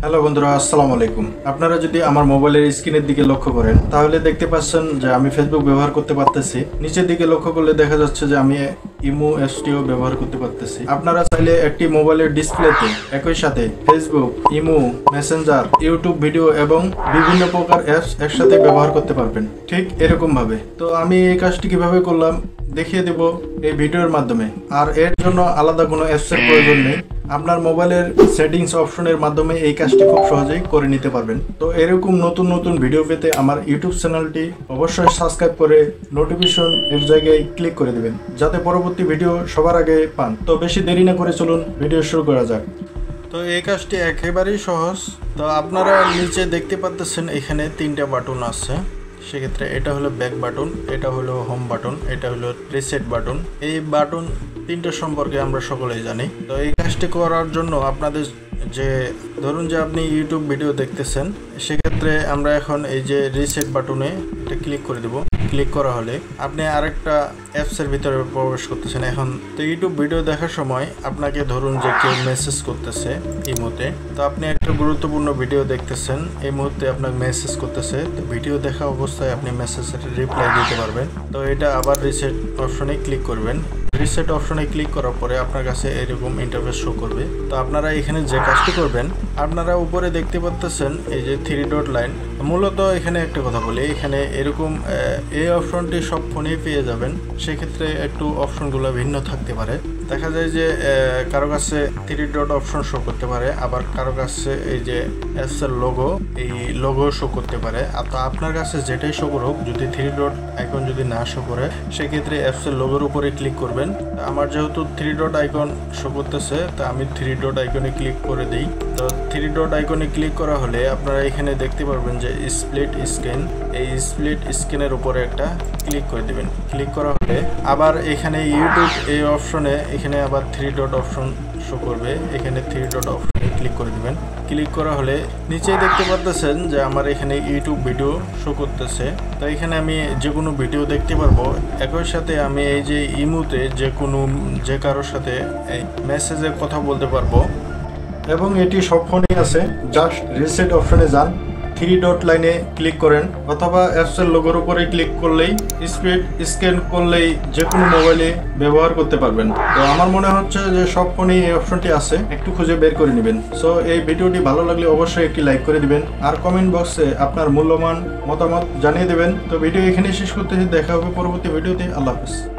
Hello বন্ধুরা, আসসালামু আলাইকুম। আপনারা যদি আমার মোবাইলের স্ক্রিনের দিকে লক্ষ্য করেন তাহলে দেখতে পাচ্ছেন যে আমি ফেসবুক ব্যবহার করতে পারতেছি। নিচের দিকে লক্ষ্য করলে দেখা যাচ্ছে যে আমি ইমো এসটিও ব্যবহার করতে পারতেছি। আপনারা চাইলে একটি মোবাইলের ডিসপ্লেতে একই সাথে Facebook, imo, Messenger, YouTube video এবং বিভিন্ন প্রকার অ্যাপস একসাথে ব্যবহার করতে পারবেন, ঠিক এরকম ভাবে। তো আমি এই কাজটি কিভাবে করলাম দেখিয়ে দেব এই ভিডিওর মাধ্যমে। আর এর জন্য আলাদা কোনো অ্যাপসের প্রয়োজন নেই। আপনার মোবাইলের সেটিংস অপশনের মাধ্যমে এই কাজটি খুব সহজেই করে নিতে পারবেন। তো এরকম নতুন নতুন ভিডিও পেতে আমার ইউটিউব চ্যানেলটি অবশ্যই সাবস্ক্রাইব করে নোটিফিকেশন এর জায়গায় ক্লিক করে দিবেন, যাতে পরবর্তী ভিডিও সবার আগে পান। তো বেশি দেরি না করে চলুন ভিডিও শুরু করা যাক। তো এই কাজটি একেবারেই সহজ। তো আপনারা নিচে দেখতে পাচ্ছেন এখানে তিনটা বাটন আছে। সেক্ষেত্রে এটা হলো ব্যাক বাটন, এটা হলো হোম বাটন, এটা হলো রিসেট বাটন। এই বাটন তিনটা সম্পর্কে আমরা সকলেই জানি। তো এই কাজটি করার জন্য আপনাদের ধরুন যে আপনি ইউটিউব ভিডিও দেখতেছেন, সেক্ষেত্রে আমরা এখন এই যে রিসেট বাটনে এটা ক্লিক করে দেব। ক্লিক করা হলে আপনি আরেকটা অ্যাপসের ভিতরে প্রবেশ করতেছেন। এখন তো ইউটিউব ভিডিও দেখার সময় আপনাকে ধরুন যে কেউ মেসেজ করতেছে ইমোতে, তো আপনি একটা গুরুত্বপূর্ণ ভিডিও দেখতেছেন, এই মুহূর্তে আপনাকে মেসেজ করতেছে। তো ভিডিও দেখা অবস্থায় আপনি মেসেজের রিপ্লাই দিতে পারবেন। তো এটা আবার রিসেট অপশনে ক্লিক করবেন। রিসেট অপশনে ক্লিক করার পরে আপনার কাছে এরকম ইন্টারফেস শো করবে। তো আপনারা এখানে যে কাজটি করবেন, আপনারা উপরে দেখতে পাচ্ছেন এই যে 3 ডট লাইন। মূলত এখানে একটা কথা বলি, এখানে এরকম এই অপশনটি সব ফোনেই পেয়ে যাবেন। সেক্ষেত্রে একটু অপশনগুলো ভিন্ন থাকতে পারে। দেখা যায় যে কারো কাছে 3 ডট অপশন শো করতে পারে, আবার কারো কাছে এই যে অ্যাপসের লোগো, এই লোগো শো করতে পারে। তো আপনার কাছে যেটাই শো করুক, যদি 3 ডট আইকন যদি না শো করে, সেক্ষেত্রে অ্যাপসের লোগোর উপরে ক্লিক করবেন। আমার যেহেতু 3 ডট আইকন শো করতেছে, তা আমি 3 ডট আইকনে ক্লিক করে দিই। তো 3 ডট আইকনে ক্লিক করা হলে আপনারা এখানে দেখতে পারবেন যে স্প্লিট স্ক্রিন, এই স্প্লিট স্ক্রিনের উপরে একটা ক্লিক করে দিবেন। ক্লিক করা হলে আবার এখানে ইউটিউব এই অপশনে এখানে আবার 3 ডট অপশন শো করবে। এখানে 3 ডট অপশনে ক্লিক করে দিবেন। ক্লিক করা হলে নিচেই দেখতে পাচ্ছেন যে আমার এখানে ইউটিউব ভিডিও শো করতেছে। তো এখানে আমি যে কোনো ভিডিও দেখতে পারবো। একই সাথে আমি এই যে ইমোতে যে কারোর সাথে এই মেসেজে কথা বলতে পারবো। এবং এটি সব ফোনেই আছে। জাস্ট রিসেট অপশনে যান, 3 ডট লাইনে ক্লিক করেন, অথবা অ্যাপসের লোগোর উপরে ক্লিক করলেই স্পিড স্ক্যান করলেই যে কোনো মোবাইলে ব্যবহার করতে পারবেন। তো আমার মনে হচ্ছে যে সব ফোনেই এই অপশনটি আছে, একটু খুঁজে বের করে নেবেন। সো এই ভিডিওটি ভালো লাগলে অবশ্যই একটি লাইক করে দিবেন, আর কমেন্ট বক্সে আপনার মূল্যবান মতামত জানিয়ে দেবেন। তো ভিডিও এখানেই শেষ করতেছি, দেখা হবে পরবর্তী ভিডিওতে। আল্লাহ হাফেজ।